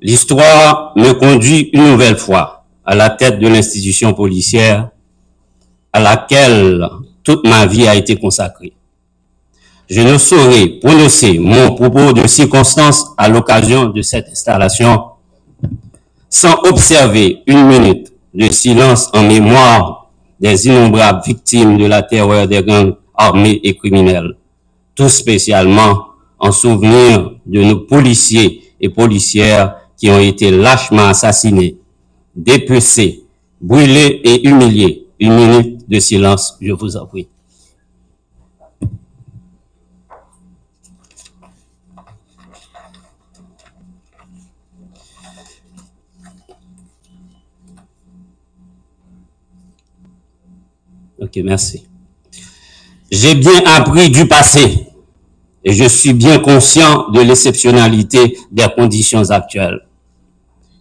L'histoire me conduit une nouvelle fois à la tête de l'institution policière à laquelle toute ma vie a été consacrée. Je ne saurais prononcer mon propos de circonstance à l'occasion de cette installation sans observer une minute de silence en mémoire des innombrables victimes de la terreur des gangs armés et criminels, tout spécialement en souvenir de nos policiers et policières qui ont été lâchement assassinés, dépecés, brûlés et humiliés. Une minute de silence, je vous en prie. Ok, merci. J'ai bien appris du passé et je suis bien conscient de l'exceptionnalité des conditions actuelles.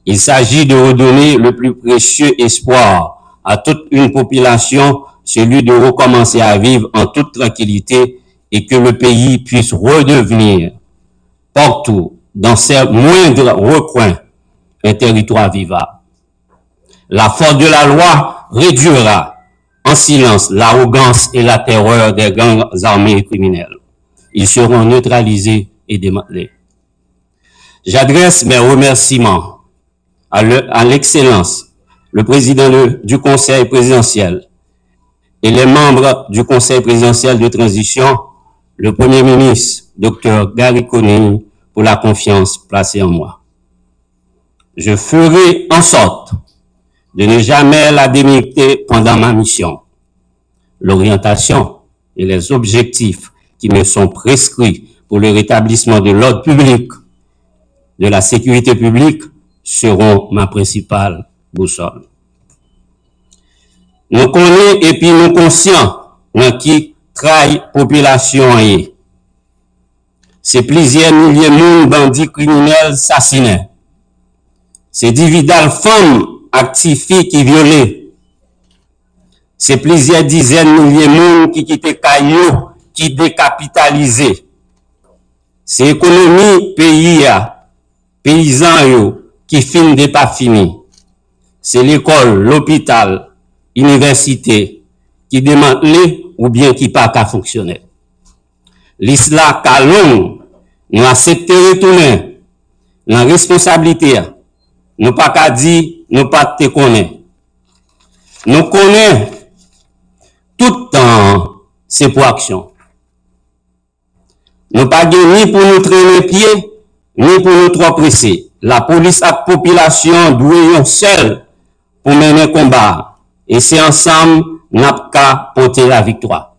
Il s'agit de redonner le plus précieux espoir à toute une population, celui de recommencer à vivre en toute tranquillité et que le pays puisse redevenir partout, dans ses moindres recoins, un territoire vivable. La force de la loi réduira en silence l'arrogance et la terreur des gangs armés et criminels. Ils seront neutralisés et démantelés. J'adresse mes remerciements à l'excellence, le président du Conseil présidentiel et les membres du Conseil présidentiel de transition, le Premier ministre, Dr Gary Coney, pour la confiance placée en moi. Je ferai en sorte de ne jamais la démériter pendant ma mission. L'orientation et les objectifs qui me sont prescrits pour le rétablissement de l'ordre public, de la sécurité publique, seront ma principale boussole. Nous connaissons et puis nous conscients qui trahit population est. C'est plusieurs milliers de monde bandits criminels assassinés. C'est dividal femmes actifiées qui violées. C'est plusieurs dizaines de milliers de monde qui quittent caillou, qui décapitalisé. C'est économie pays paysans qui fin de pas fini. C'est l'école, l'hôpital, l'université qui démantelé ou bien qui pas qu'à fonctionner. L'islam calon, nous accepter retourner la responsabilité. Nous pas qu'à dire, nous pas te connaître. Nous connaissons tout temps c'est pour action. Nous pas ni pour nous traîner pied, ni pour nous trop presser. La police et la population doivent seul pour mener le combat. Et c'est ensemble nous qu'à porter la victoire.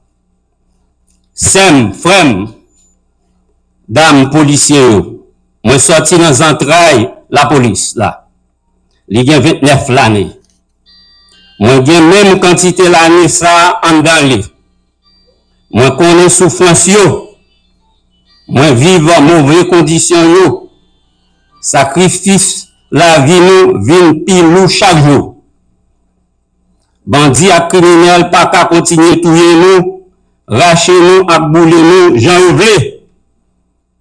Sem, frère, dames policiers, moi sorti dans les entrailles la police là. Il y a 29 l'année. Moi j'ai même quantité l'année ça en dans moi connais souffrance yo. Moi vivre en mauvaises conditions yo. Sacrifice la vie nous vient pile chaque jour. Bandits et criminels pas qu'à continuer tuer nous, racher nous, abouler nous, j'en veux.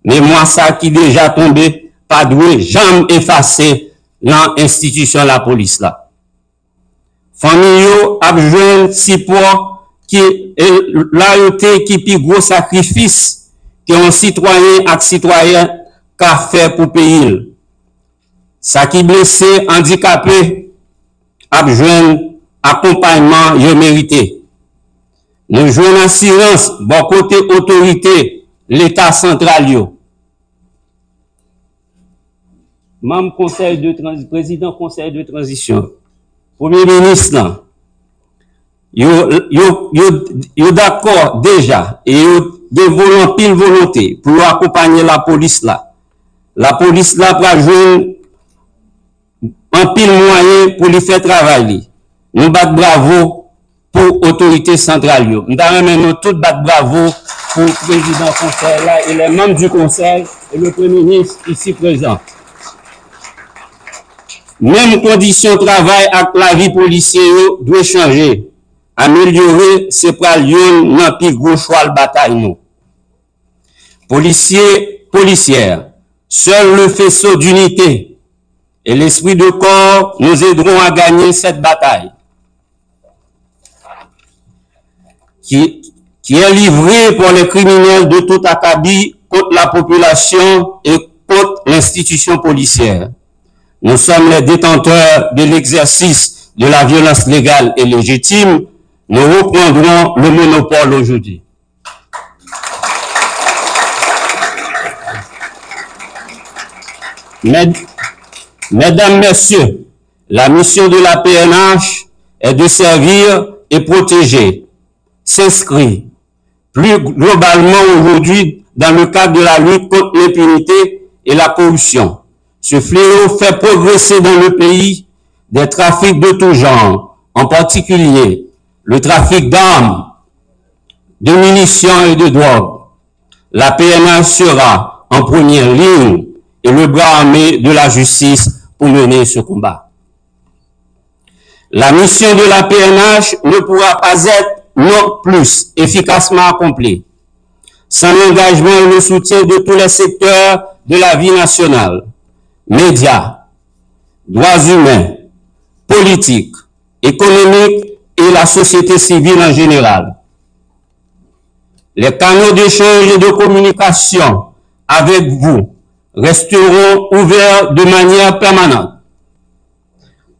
Mais moi ça qui déjà tombé, pas doué, jamais effacé dans l'institution la police là. Famille yo a besoin support qui loyauté qui plus gros sacrifice que un citoyen et citoyen qu'a fait pour payer. Ça qui blessé, handicapé, a besoin accompagnement yo mérité. Nous jouons en silence, bon côté autorité, l'État central yo. Membre conseil de transition, président conseil de transition, premier ministre là, yo d'accord déjà et yo développent pile volonté pour accompagner la police là. La police là va jouer en pile moyen pour lui faire travailler. Nous battons bravo pour l'autorité centrale. Nous avons tout battre bravo pour le président du conseil là et les membres du conseil et le premier ministre ici présent. Même conditions de travail avec la vie policière doit changer. Améliorer, c'est pour l'union dans le plus gros choix de bataille. Nous. Policiers, policières, seul le faisceau d'unité et l'esprit de corps nous aideront à gagner cette bataille qui est livrée par les criminels de tout acabit contre la population et contre l'institution policière. Nous sommes les détenteurs de l'exercice de la violence légale et légitime. Nous reprendrons le monopole aujourd'hui. Mesdames, Messieurs, la mission de la PNH est de servir et protéger, s'inscrit plus globalement aujourd'hui dans le cadre de la lutte contre l'impunité et la corruption. Ce fléau fait progresser dans le pays des trafics de tout genre, en particulier le trafic d'armes, de munitions et de drogue. La PNH sera en première ligne et le bras armé de la justice pour mener ce combat. La mission de la PNH ne pourra pas être non plus efficacement accomplie sans l'engagement et le soutien de tous les secteurs de la vie nationale, médias, droits humains, politiques, économiques et la société civile en général. Les canaux d'échange et de communication avec vous resteront ouverts de manière permanente.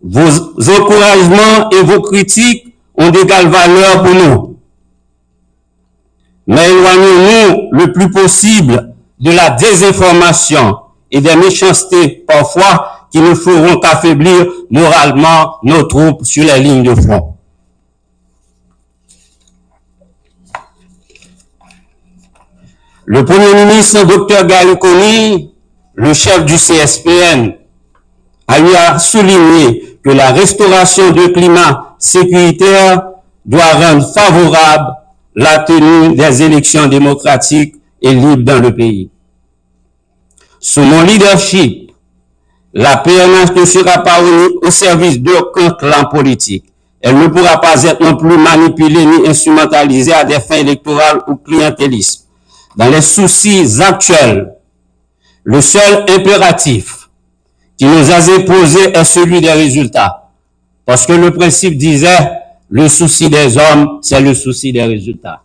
Vos encouragements et vos critiques ont d'égale valeur pour nous. Mais éloignons-nous le plus possible de la désinformation et des méchancetés parfois qui ne feront qu'affaiblir moralement nos troupes sur les lignes de front. Le Premier ministre, Dr Gary Conille, le chef du CSPN, a souligné que la restauration du climat sécuritaire doit rendre favorable la tenue des élections démocratiques et libres dans le pays. Sous mon leadership, la PNH ne sera pas au service d'aucun clan politique. Elle ne pourra pas être non plus manipulée ni instrumentalisée à des fins électorales ou clientélistes. Dans les soucis actuels, le seul impératif qui nous a imposé est celui des résultats. Parce que le principe disait, le souci des hommes, c'est le souci des résultats.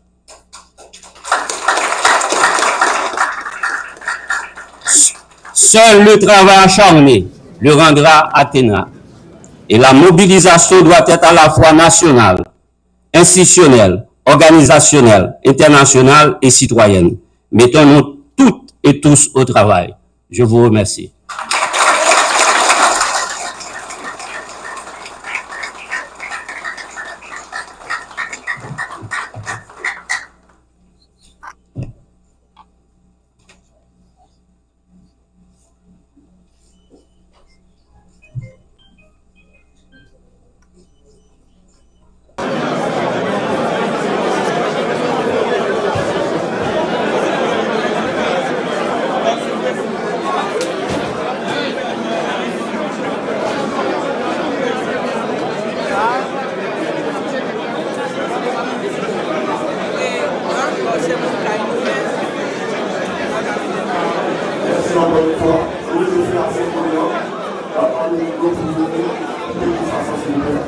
Seul le travail acharné le rendra atteignable. Et la mobilisation doit être à la fois nationale, institutionnelle, organisationnelle, internationale et citoyenne. Mettons-nous toutes et tous au travail. Je vous remercie. Merci.